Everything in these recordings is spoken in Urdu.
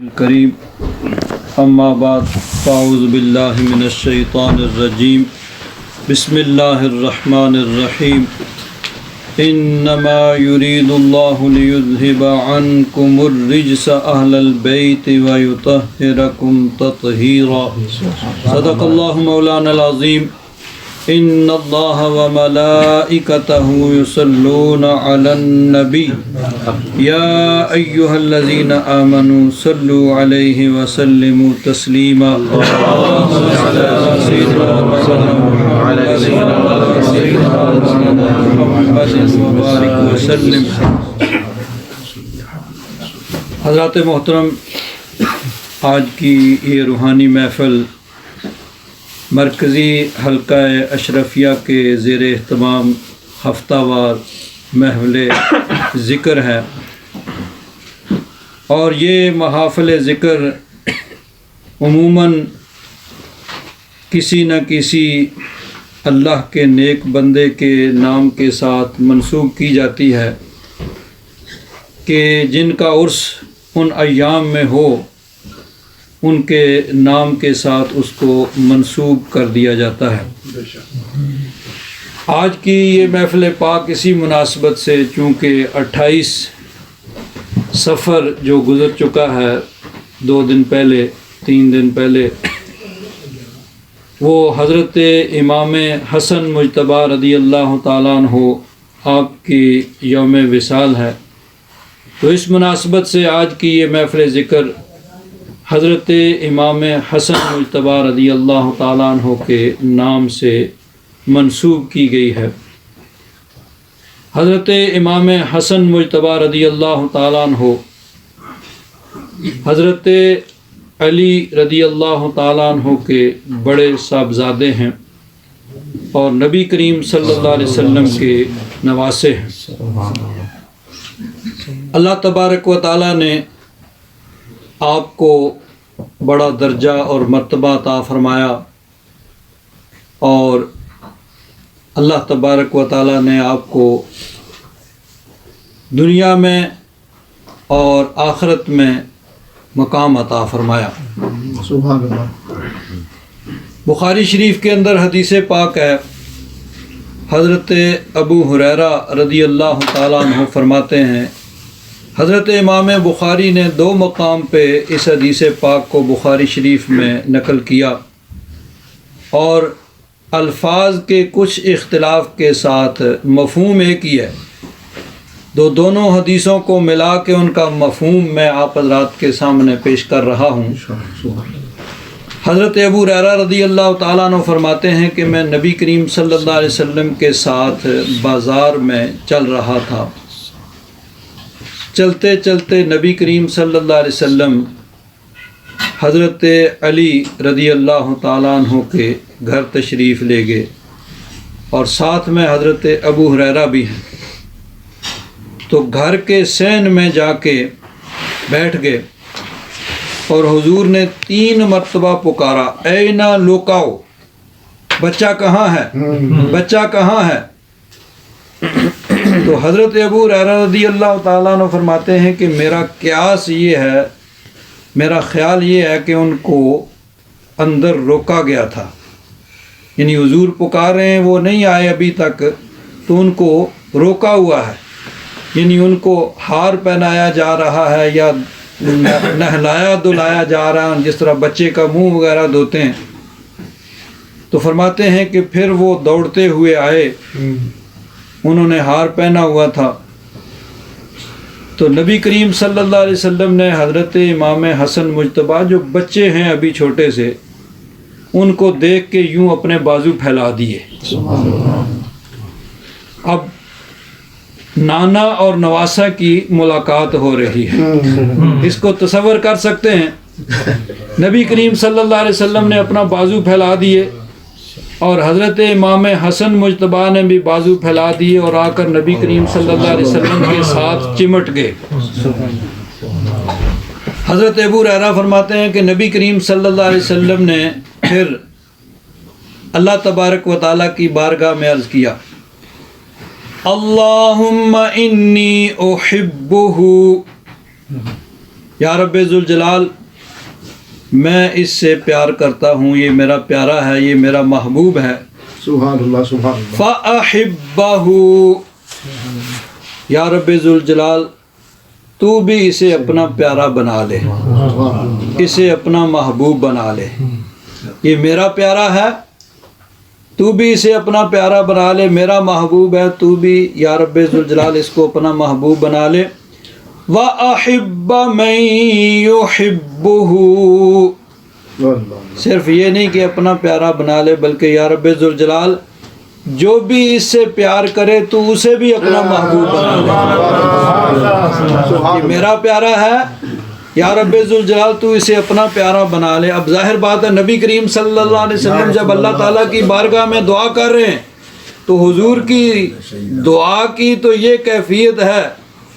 کریم اما بعد فاعوذ باللہ من الشیطان الرجیم بسم اللہ الرحمن الرحیم انما یرید اللہ لیذہب عنکم الرجس اہل البیت ویطہرکم تطہیرا صدق اللہ مولانا العظیم ان اللہ وملائکتہ یصلون علی النبی یا ایہا الذین آمنوا صلوا علیہ وسلموا تسلیما حضرات محترم، آج کی یہ روحانی محفل مرکزی حلقہ اشرفیہ کے زیر اہتمام ہفتہ وار محفل ذکر ہے، اور یہ محافل ذکر عموماً کسی نہ کسی اللہ کے نیک بندے کے نام کے ساتھ منسوب کی جاتی ہے کہ جن کا عرس ان ایام میں ہو ان کے نام کے ساتھ اس کو منسوب کر دیا جاتا ہے۔ آج کی یہ محفل پاک اسی مناسبت سے، چونکہ 28 سفر جو گزر چکا ہے 2 دن پہلے 3 دن پہلے، وہ حضرت امام حسن مجتبیٰ رضی اللہ تعالیٰ عنہ آپ کی یوم وصال ہے، تو اس مناسبت سے آج کی یہ محفل ذکر حضرت امام حسن مجتبیٰ رضی اللہ تعالیٰ عنہ کے نام سے منسوب کی گئی ہے۔ حضرت امام حسن مجتبیٰ رضی اللہ تعالیٰ عنہ حضرت علی رضی اللہ تعالیٰ عنہ کے بڑے صاحبزادے ہیں اور نبی کریم صلی اللہ علیہ وسلم کے نواسے ہیں۔ اللہ تبارک و تعالیٰ نے آپ کو بڑا درجہ اور مرتبہ عطا فرمایا، اور اللہ تبارک و تعالیٰ نے آپ کو دنیا میں اور آخرت میں مقام عطا فرمایا۔ سبحان اللہ۔ بخاری شریف کے اندر حدیث پاک ہے، حضرت ابو ہریرہ رضی اللہ تعالیٰ عنہ فرماتے ہیں، حضرت امام بخاری نے 2 مقام پہ اس حدیث پاک کو بخاری شریف میں نقل کیا، اور الفاظ کے کچھ اختلاف کے ساتھ مفہوم ایک ہی ہے، دونوں حدیثوں کو ملا کے ان کا مفہوم میں آپ حضرات کے سامنے پیش کر رہا ہوں۔ حضرت ابو ہریرہ رضی اللہ تعالیٰ عنہ فرماتے ہیں کہ میں نبی کریم صلی اللہ علیہ وسلم کے ساتھ بازار میں چل رہا تھا، چلتے چلتے نبی کریم صلی اللہ علیہ وسلم حضرت علی رضی اللہ تعالیٰ عنہ کے گھر تشریف لے گئے، اور ساتھ میں حضرت ابو ہریرہ بھی ہیں، تو گھر کے صحن میں جا کے بیٹھ گئے، اور حضور نے 3 مرتبہ پکارا، اینا لوکاؤ، بچہ کہاں ہے، بچہ کہاں ہے؟ تو حضرت ابو ہریرہ رضی اللہ تعالیٰ عنہ فرماتے ہیں کہ میرا قیاس یہ ہے، میرا خیال یہ ہے کہ ان کو اندر روکا گیا تھا، یعنی حضور پکار رہے ہیں، وہ نہیں آئے ابھی تک، تو ان کو روکا ہوا ہے، یعنی ان کو ہار پہنایا جا رہا ہے یا نہلایا دھلایا جا رہا ہے، جس طرح بچے کا منہ وغیرہ دھوتے ہیں۔ تو فرماتے ہیں کہ پھر وہ دوڑتے ہوئے آئے، انہوں نے ہار پہنا ہوا تھا، تو نبی کریم صلی اللہ علیہ وسلم نے حضرت امام حسن مجتبیٰ جو بچے ہیں ابھی چھوٹے سے، ان کو دیکھ کے یوں اپنے بازو پھیلا دیے۔ اب نانا اور نواسا کی ملاقات ہو رہی ہے، اس کو تصور کر سکتے ہیں؟ نبی کریم صلی اللہ علیہ وسلم نے اپنا بازو پھیلا دیے، اور حضرت امام حسن مجتبیٰ نے بھی بازو پھیلا دیے، اور آ کر نبی کریم صلی اللہ علیہ وسلم کے ساتھ چمٹ گئے۔ حضرت ابو ہریرہ فرماتے ہیں کہ نبی کریم صلی اللہ علیہ وسلم نے پھر اللہ تبارک و تعالیٰ کی بارگاہ میں عرض کیا، اللہم انی احبہ یا رب ذوالجلال میں اس سے پیار کرتا ہوں، یہ میرا پیارا ہے، یہ میرا محبوب ہے، سبحان اللہ سبحان اللہ فَأَحِبَّهُ، یا رب ذوالجلال تو بھی اسے اپنا پیارا بنا لے، اسے اپنا محبوب بنا لے، یہ میرا پیارا ہے، تو بھی اسے اپنا پیارا بنا لے، میرا محبوب ہے، تو بھی یا رب ذوالجلال اس کو اپنا محبوب بنا لے، وَأَحِبَّ مَن يُحِبُّهُ، صرف یہ نہیں کہ اپنا پیارا بنا لے بلکہ یا رب ذوالجلال جو بھی اس سے پیار کرے تو اسے بھی اپنا محبوب بنا لے، یہ میرا پیارا ہے، یا رب ذوالجلال تو اسے اپنا پیارا بنا لے۔ اب ظاہر بات ہے نبی کریم صلی اللہ علیہ وسلم جب اللہ تعالیٰ کی بارگاہ میں دعا کر رہے ہیں تو حضور کی دعا کی تو یہ کیفیت ہے،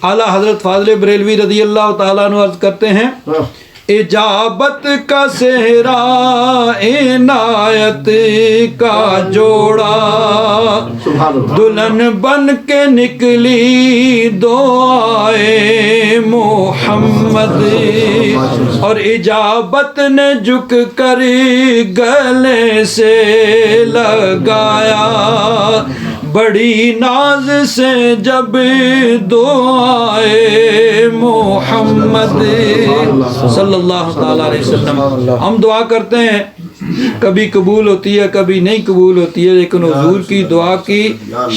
اعلیٰ حضرت فاضل بریلوی رضی اللہ تعالیٰ عنہ عرض کرتے ہیں اجابت کا صحرا عنایت کا جوڑا، دلہن بن کے نکلی دعائے محمد، اور اجابت نے جھک کر گلے سے لگایا، بڑی ناز سے جب دعائے محمد صلی اللہ تعالیٰ علیہ وسلم۔ ہم دعا کرتے ہیں، کبھی قبول ہوتی ہے کبھی نہیں قبول ہوتی ہے، لیکن حضور کی دعا کی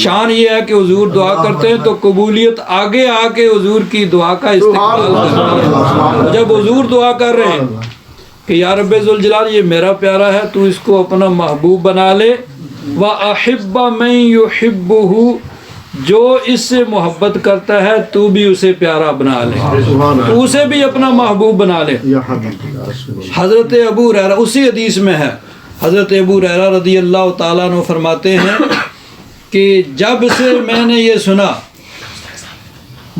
شان یہ ہے کہ حضور دعا کرتے ہیں تو قبولیت آگے آ کے حضور کی دعا کا استقبال کرتی ہے۔ جب حضور دعا کر رہے ہیں کہ یا رب ذوالجلال یہ میرا پیارا ہے، تو اس کو اپنا محبوب بنا لے، وَأَحِبَّ مَن يُحِبُّهُ، جو اس سے محبت کرتا ہے تو بھی اسے پیارا بنا لے، تو اسے بھی اپنا محبوب بنا لے۔ حضرت ابو ہریرہ اسی حدیث میں ہے، حضرت ابو ہریرہ رضی اللہ تعالیٰ عنہ فرماتے ہیں کہ جب سے میں نے یہ سنا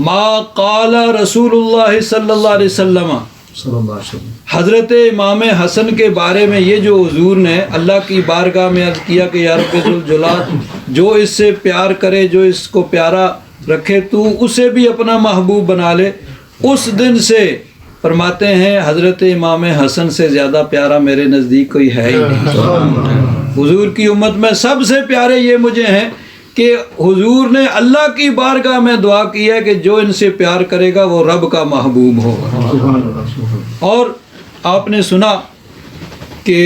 ما قال رسول اللہ صلی اللہ علیہ وسلم، حضرت امام حسن کے بارے میں یہ جو حضور نے اللہ کی بارگاہ میں عرض کیا کہ یا رب ذوالجلال جو اس سے پیار کرے، جو اس کو پیارا رکھے تو اسے بھی اپنا محبوب بنا لے، اس دن سے فرماتے ہیں حضرت امام حسن سے زیادہ پیارا میرے نزدیک کوئی ہے ہی نہیں۔ حضور کی امت میں سب سے پیارے یہ مجھے ہیں کہ حضور نے اللہ کی بارگاہ میں دعا کی ہے کہ جو ان سے پیار کرے گا وہ رب کا محبوب ہوگا۔ اور آپ نے سنا کہ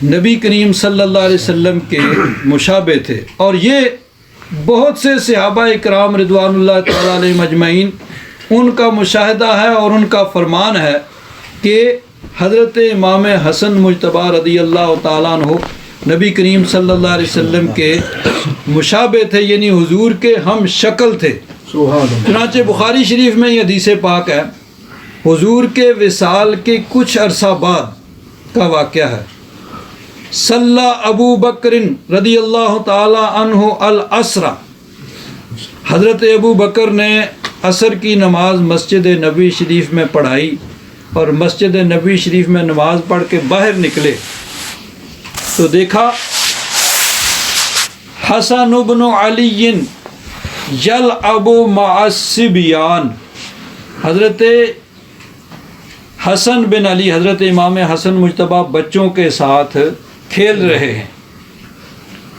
نبی کریم صلی اللہ علیہ وسلم کے مشابہ تھے، اور یہ بہت سے صحابہ اکرام رضوان اللہ تعالیٰ علیہ مجمعین ان کا مشاہدہ ہے اور ان کا فرمان ہے کہ حضرت امام حسن مجتبی رضی اللہ تعالیٰ عنہ نبی کریم صلی اللہ علیہ وسلم کے مشابہ تھے، یعنی حضور کے ہم شکل تھے۔ چنانچہ بخاری شریف میں یہ حدیث پاک ہے، حضور کے وصال کے کچھ عرصہ بعد کا واقعہ ہے، صلی ابو بکر رضی اللہ تعالی عنہ العصر، حضرت ابو بکر نے عصر کی نماز مسجد نبوی شریف میں پڑھائی، اور مسجد نبوی شریف میں نماز پڑھ کے باہر نکلے تو دیکھا حسن بن علی یلعب مع الصبیان، حضرت حسن بن علی، حضرت امام حسن مجتبی بچوں کے ساتھ کھیل رہے ہیں،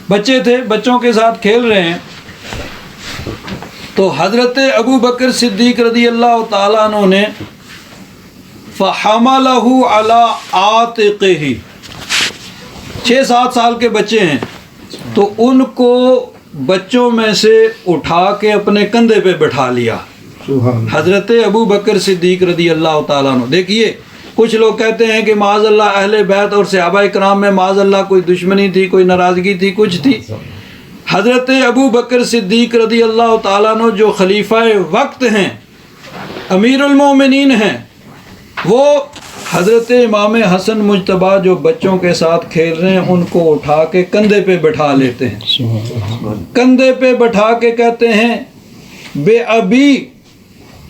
بچے تھے بچوں کے ساتھ کھیل رہے ہیں، تو حضرت ابو بکر صدیق رضی اللہ تعالیٰ عنہ نے فحملہ علی عاتقہ، 6-7 سال کے بچے ہیں تو ان کو بچوں میں سے اٹھا کے اپنے کندھے پہ بٹھا لیا حضرت ابو بکر صدیق رضی اللہ تعالیٰ عنہ۔ دیکھیے کچھ لوگ کہتے ہیں کہ معاذ اللہ اہل بیت اور صحابہ کرام میں معاذ اللہ کوئی دشمنی تھی، کوئی ناراضگی تھی، کچھ تھی۔ حضرت ابو بکر صدیق رضی اللہ تعالیٰ عنہ جو خلیفہ وقت ہیں، امیر المومنین ہیں، وہ حضرت امام حسن مجتبی جو بچوں کے ساتھ کھیل رہے ہیں ان کو اٹھا کے کندھے پہ بٹھا لیتے ہیں، کندھے پہ بٹھا کے کہتے ہیں بے ابی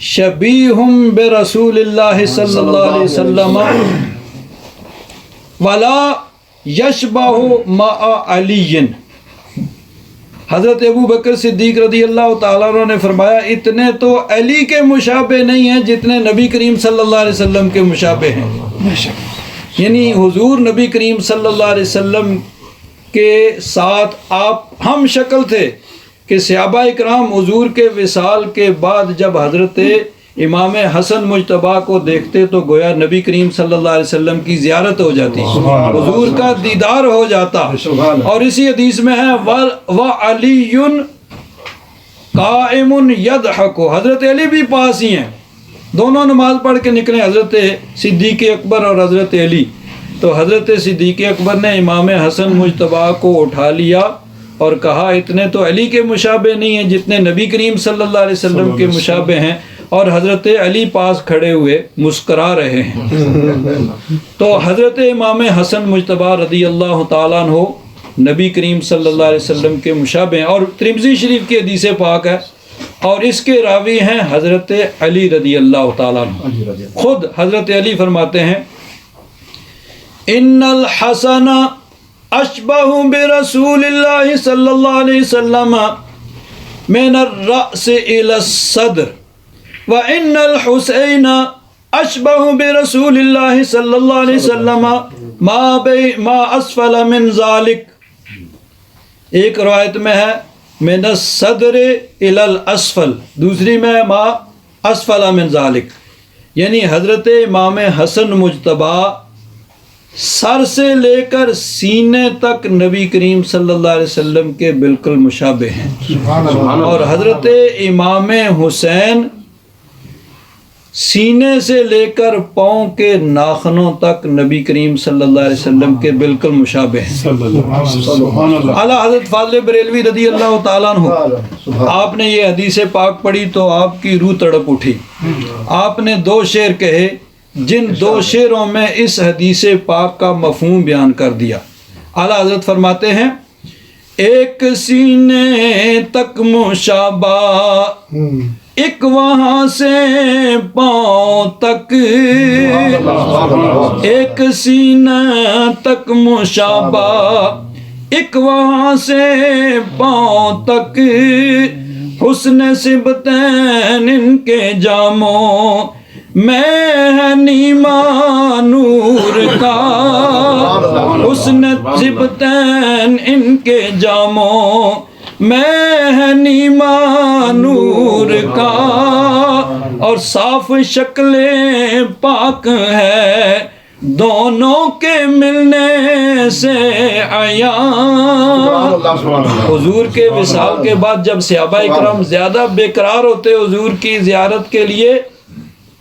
شبیہم برسول اللہ صلی اللہ علیہ وسلم ولا یشبہ مع علی، حضرت ابو بکر صدیق رضی اللہ تعالیٰ عنہ نے فرمایا اتنے تو علی کے مشابہ نہیں ہیں جتنے نبی کریم صلی اللہ علیہ وسلم کے مشابہ ہیں. یعنی حضور نبی کریم صلی اللہ علیہ وسلم کے ساتھ آپ ہم شکل تھے کہ صحابہ اکرام حضور کے وصال کے بعد جب حضرت امام حسن مجتبیٰ کو دیکھتے تو گویا نبی کریم صلی اللہ علیہ وسلم کی زیارت ہو جاتی، حضور کا دیدار ہو جاتا. اور اسی حدیث میں ہے وَعَلِيٌّ قَائِمٌ يَضْحَكُ، حضرت علی بھی پاس ہی ہیں، دونوں نماز پڑھ کے نکلے، حضرت صدیق اکبر اور حضرت علی. تو حضرت صدیق اکبر نے امام حسن مجتبیٰ کو اٹھا لیا اور کہا اتنے تو علی کے مشابہ نہیں ہیں جتنے نبی کریم صلی اللہ علیہ وسلم کے مشابہ ہیں، اور حضرت علی پاس کھڑے ہوئے مسکرا رہے ہیں. تو حضرت امام حسن مجتبیٰ رضی اللہ تعالیٰ عنہ نبی کریم صلی اللہ علیہ وسلم کے مشابہ ہیں، اور ترمذی شریف کی حدیث پاک ہے اور اس کے راوی ہیں حضرت علی رضی اللہ تعالیٰ عنہ. خود حضرت علی فرماتے ہیں ان الحسن اشبہ برسول اللہ صلی اللہ علیہ وسلم من الرأس الى الصدر وان الحسین اشبہ برسول اللہ صلی اللہ علیہ وسلم ما اسفل من ذالک. ایک روایت میں ہے من الصدر الى الاسفل، دوسری میں ما اسفل من ذالک، یعنی حضرت امام حسن مجتبیٰ سر سے لے کر سینے تک نبی کریم صلی اللہ علیہ وسلم کے بالکل مشابہ ہیں. اور حضرت امام حسین سینے سے لے کر پاؤں کے ناخنوں تک نبی کریم صلی اللہ علیہ وسلم کے بالکل مشابہ ہیں. اعلیٰ حضرت فاضل بریلوی رضی اللہ تعالیٰ عنہ، آپ نے یہ حدیث پاک پڑھی تو آپ کی روح تڑپ اٹھی. آپ نے دو شعر کہے جن دو شعروں میں اس حدیث پاک کا مفہوم بیان کر دیا. اعلیٰ حضرت فرماتے ہیں ایک سینے تک مشابہ، ایک وہاں سے پاؤں تک، ایک سینہ تک مشابہ، ایک وہاں سے پاؤں تک، حسن صبتین ان کے جاموں میں ہے نیما نور کا، حسن صبتین ان کے جاموں میں ہے نیما نور کا، اور صاف شکل پاک ہے دونوں کے ملنے سے عیاں. حضور کے وصال کے بعد جب صحابہ اکرام زیادہ بے قرار ہوتے حضور کی زیارت کے لیے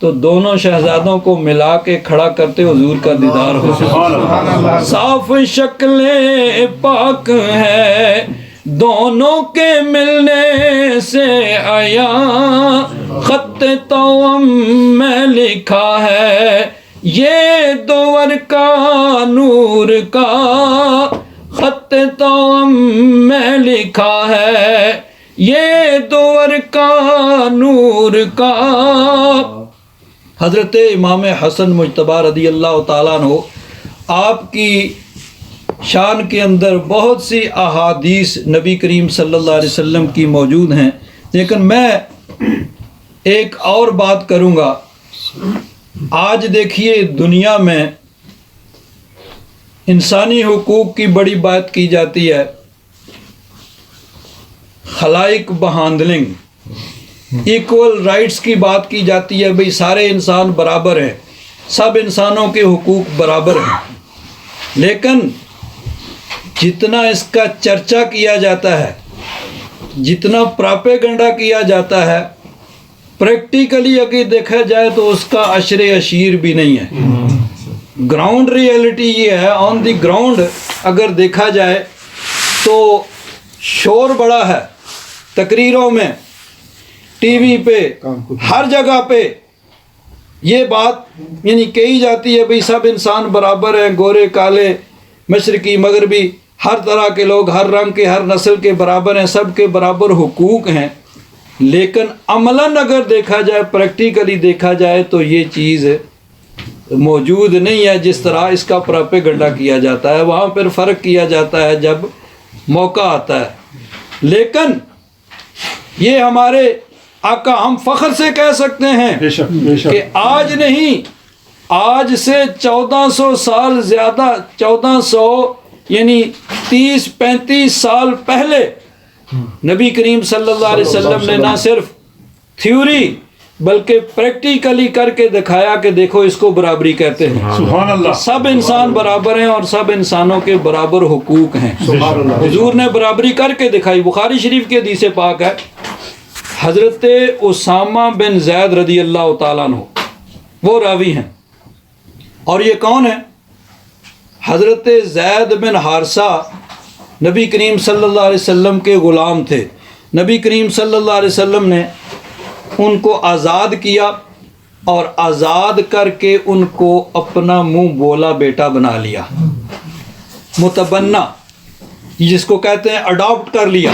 تو دونوں شہزادوں کو ملا کے کھڑا کرتے حضور کا دیدار ہو. صاف شکل پاک ہے دونوں کے ملنے سے عیاں، خط توام میں لکھا ہے یہ دور کا نور کا، خط توام میں لکھا ہے یہ دور کا نور کا. حضرت امام حسن مجتبیٰ رضی اللہ تعالیٰ عنہ آپ کی شان کے اندر بہت سی احادیث نبی کریم صلی اللہ علیہ وسلم کی موجود ہیں، لیکن میں ایک اور بات کروں گا. آج دیکھیے دنیا میں انسانی حقوق کی بڑی بات کی جاتی ہے، خلائق بہانڈلنگ، ایکول رائٹس کی بات کی جاتی ہے، بھئی سارے انسان برابر ہیں، سب انسانوں کے حقوق برابر ہیں. لیکن جتنا اس کا چرچا کیا جاتا ہے، جتنا پراپیگنڈا کیا جاتا ہے، پریکٹیکلی اگر دیکھا جائے تو اس کا عشر عشیر بھی نہیں ہے. گراؤنڈ ریئلٹی یہ ہے، آن دی گراؤنڈ اگر دیکھا جائے تو شور بڑا ہے، تقریروں میں، ٹی وی پہ، ہر جگہ پہ یہ بات یعنی کہی جاتی ہے بھئی سب انسان برابر ہیں، گورے کالے مشرقی مغربی ہر طرح کے لوگ، ہر رنگ کے، ہر نسل کے برابر ہیں، سب کے برابر حقوق ہیں. لیکن عملاً اگر دیکھا جائے، پریکٹیکلی دیکھا جائے تو یہ چیز موجود نہیں ہے جس طرح اس کا پراپیگنڈا کیا جاتا ہے. وہاں پھر فرق کیا جاتا ہے جب موقع آتا ہے. لیکن یہ ہمارے آقا ہم فخر سے کہہ سکتے ہیں بے شک بے شک کہ آج نہیں، آج سے 1400 سال زیادہ، 1400 یعنی 30-35 سال پہلے نبی کریم صلی اللہ علیہ وسلم نے نہ صرف تھیوری بلکہ پریکٹیکلی کر کے دکھایا کہ دیکھو اس کو برابری کہتے ہیں، سبحان اللہ سب انسان برابر ہیں اور سب انسانوں کے برابر حقوق ہیں۔ سبحان اللہ حضور نے برابری کر کے دکھائی۔ بخاری شریف کی حدیث پاک ہے، حضرت اسامہ بن زید رضی اللہ تعالیٰ عنہ وہ راوی ہیں، اور یہ کون ہے؟ حضرت زید بن حارثہ نبی کریم صلی اللہ علیہ وسلم کے غلام تھے۔ نبی کریم صلی اللہ علیہ وسلم نے ان کو آزاد کیا اور آزاد کر کے ان کو اپنا منہ بولا بیٹا بنا لیا، متبنہ جس کو کہتے ہیں اڈاپٹ کر لیا۔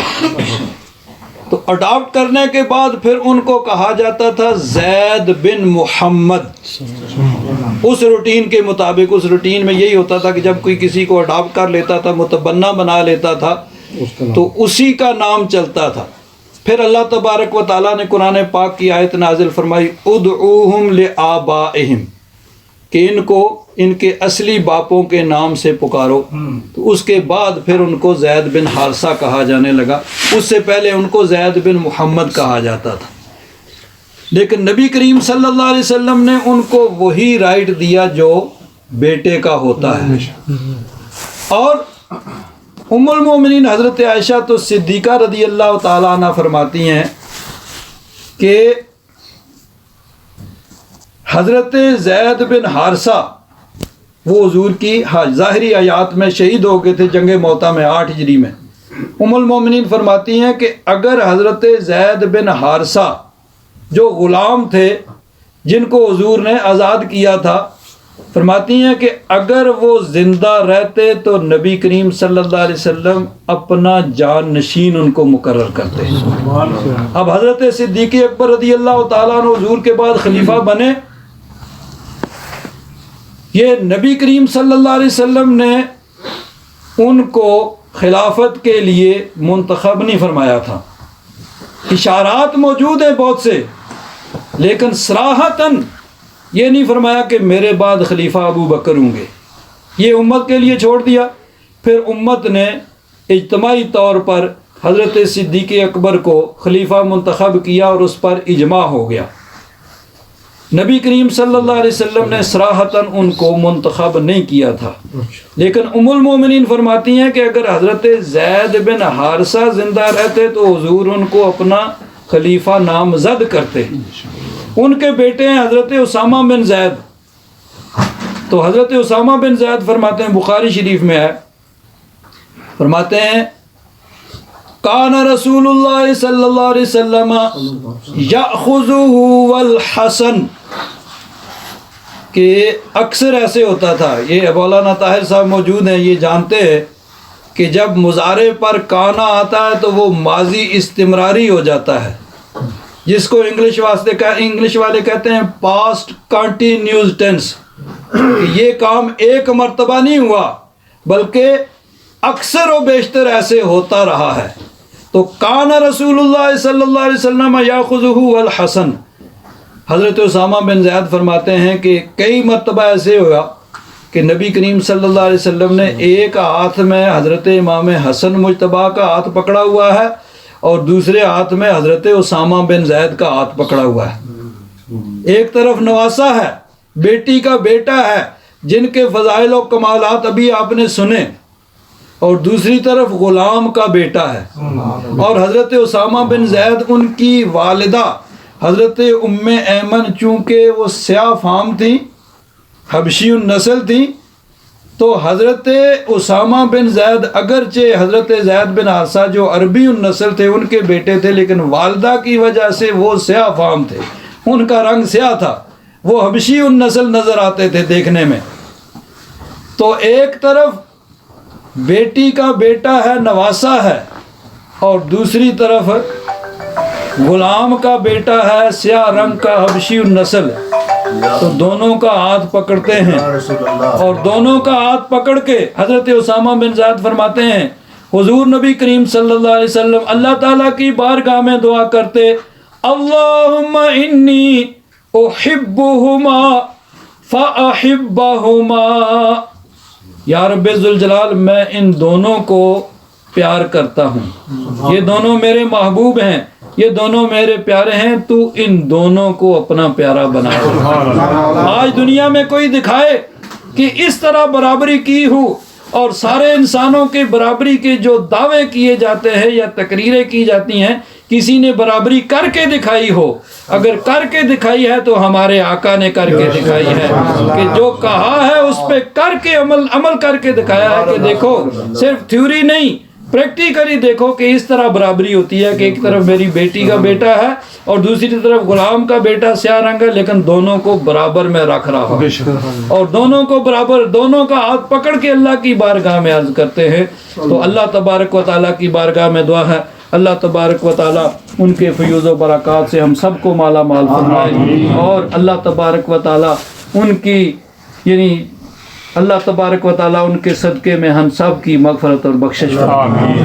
تو اڈاپٹ کرنے کے بعد پھر ان کو کہا جاتا تھا زید بن محمد، اس روٹین کے مطابق۔ اس روٹین میں یہی ہوتا تھا کہ جب کوئی کسی کو اڈاپٹ کر لیتا تھا، متبنہ بنا لیتا تھا، تو اسی کا نام چلتا تھا۔ پھر اللہ تبارک و تعالیٰ نے قرآن پاک کی آیت نازل فرمائی ادعوہم لآبائہم، کہ ان کو ان کے اصلی باپوں کے نام سے پکارو۔ تو اس کے بعد پھر ان کو زید بن حارثہ کہا جانے لگا، اس سے پہلے ان کو زید بن محمد کہا جاتا تھا۔ لیکن نبی کریم صلی اللہ علیہ وسلم نے ان کو وہی رائٹ دیا جو بیٹے کا ہوتا ہے۔ اور ام المومنین حضرت عائشہ تو صدیقہ رضی اللہ تعالیٰ عنہ فرماتی ہیں کہ حضرت زید بن حارثہ وہ حضور کی ظاہری آیات میں شہید ہو گئے تھے جنگ موتا میں 8 ہجری میں۔ ام المومنین فرماتی ہیں کہ اگر حضرت زید بن حارثہ جو غلام تھے جن کو حضور نے آزاد کیا تھا، فرماتی ہیں کہ اگر وہ زندہ رہتے تو نبی کریم صلی اللہ علیہ وسلم اپنا جان نشین ان کو مقرر کرتے۔ اب حضرت صدیق اکبر رضی اللہ تعالیٰ عنہ حضور کے بعد خلیفہ بنے۔ یہ نبی کریم صلی اللہ علیہ وسلم نے ان کو خلافت کے لیے منتخب نہیں فرمایا تھا۔ اشارات موجود ہیں بہت سے، لیکن صراحتاً یہ نہیں فرمایا کہ میرے بعد خلیفہ ابو بکر ہوں گے۔ یہ امت کے لیے چھوڑ دیا۔ پھر امت نے اجتماعی طور پر حضرت صدیق اکبر کو خلیفہ منتخب کیا اور اس پر اجماع ہو گیا۔ نبی کریم صلی اللہ علیہ وسلم نے صراحتاً ان کو منتخب نہیں کیا تھا۔ لیکن ام المومنین فرماتی ہیں کہ اگر حضرت زید بن حارثہ زندہ رہتے تو حضور ان کو اپنا خلیفہ نامزد کرتے۔ ان کے بیٹے ہیں حضرت اسامہ بن زید۔ تو حضرت اسامہ بن زید فرماتے ہیں، بخاری شریف میں ہے، فرماتے ہیں کان رسول اللہ صلی اللہ علیہ وسلم یأخذہ والحسن، کہ اکثر ایسے ہوتا تھا، یہ مولانا طاہر صاحب موجود ہیں، یہ جانتے ہیں کہ جب مضارع پر کانا آتا ہے تو وہ ماضی استمراری ہو جاتا ہے، جس کو انگلش والے کہتے ہیں پاسٹ کنٹینیوس ٹینس۔ یہ کام ایک مرتبہ نہیں ہوا بلکہ اکثر و بیشتر ایسے ہوتا رہا ہے۔ تو کان رسول اللہ صلی اللہ علیہ وسلم یاخذہ والحسن، حضرت اسامہ بن زید فرماتے ہیں کہ کئی مرتبہ ایسے ہوا کہ نبی کریم صلی اللہ علیہ وسلم نے ایک ہاتھ میں حضرت امام حسن مجتبیٰ کا ہاتھ پکڑا ہوا ہے اور دوسرے ہاتھ میں حضرت اسامہ بن زید کا ہاتھ پکڑا ہوا ہے۔ ایک طرف نواسا ہے، بیٹی کا بیٹا ہے جن کے فضائل و کمالات ابھی آپ نے سنے، اور دوسری طرف غلام کا بیٹا ہے۔ اور حضرت اسامہ بن زید ان کی والدہ حضرت ام ایمن چونکہ وہ سیاہ فام تھیں، حبشی النسل تھیں، تو حضرت اسامہ بن زید اگرچہ حضرت زید بن حارثہ جو عربی النسل تھے ان کے بیٹے تھے، لیکن والدہ کی وجہ سے وہ سیاہ فام تھے، ان کا رنگ سیاہ تھا، وہ حبشی النسل نظر آتے تھے دیکھنے میں۔ تو ایک طرف بیٹی کا بیٹا ہے، نواسا ہے، اور دوسری طرف غلام کا بیٹا ہے، سیاہ رنگ کا حبشی النسل، تو دونوں کا ہاتھ پکڑتے ہیں، اور دونوں کا ہاتھ پکڑ کے حضرت اسامہ بن زید فرماتے ہیں حضور نبی کریم صلی اللہ علیہ وسلم اللہ تعالیٰ کی بارگاہ میں دعا کرتے اللہم انی احبہما فاحبہما، یا رب ذوالجلال میں ان دونوں کو پیار کرتا ہوں، یہ دونوں میرے محبوب ہیں، یہ دونوں میرے پیارے ہیں، تو ان دونوں کو اپنا پیارا بنا دے۔ آج دنیا میں کوئی دکھائے کہ اس طرح برابری کی ہو، اور سارے انسانوں کے برابری کے جو دعوے کیے جاتے ہیں یا تقریریں کی جاتی ہیں، کسی نے برابری کر کے دکھائی ہو، اگر کر کے دکھائی ہے تو ہمارے آقا نے کر کے دکھائی ہے، کہ جو کہا ہے اس پہ کر کے عمل کر کے دکھایا ہے، کہ دیکھو صرف تھیوری نہیں، پریکٹیکلی دیکھو کہ اس طرح برابری ہوتی ہے کہ ایک طرف میری بیٹی کا بیٹا ہے اور دوسری طرف غلام کا بیٹا سیاہ رنگ ہے، لیکن دونوں کو برابر میں رکھ رہا ہوں، اور دونوں کو برابر، دونوں کا ہاتھ پکڑ کے اللہ کی بارگاہ میں عرض کرتے ہیں۔ تو اللہ تبارک و تعالیٰ کی بارگاہ میں دعا ہے اللہ تبارک و تعالیٰ ان کے فیوز و برکات سے ہم سب کو مالا مال فرمائے، اور اللہ تبارک و تعالیٰ ان کی یعنی اللہ تبارک و تعالیٰ ان کے صدقے میں ہم سب کی مغفرت اور بخشش فرمائے۔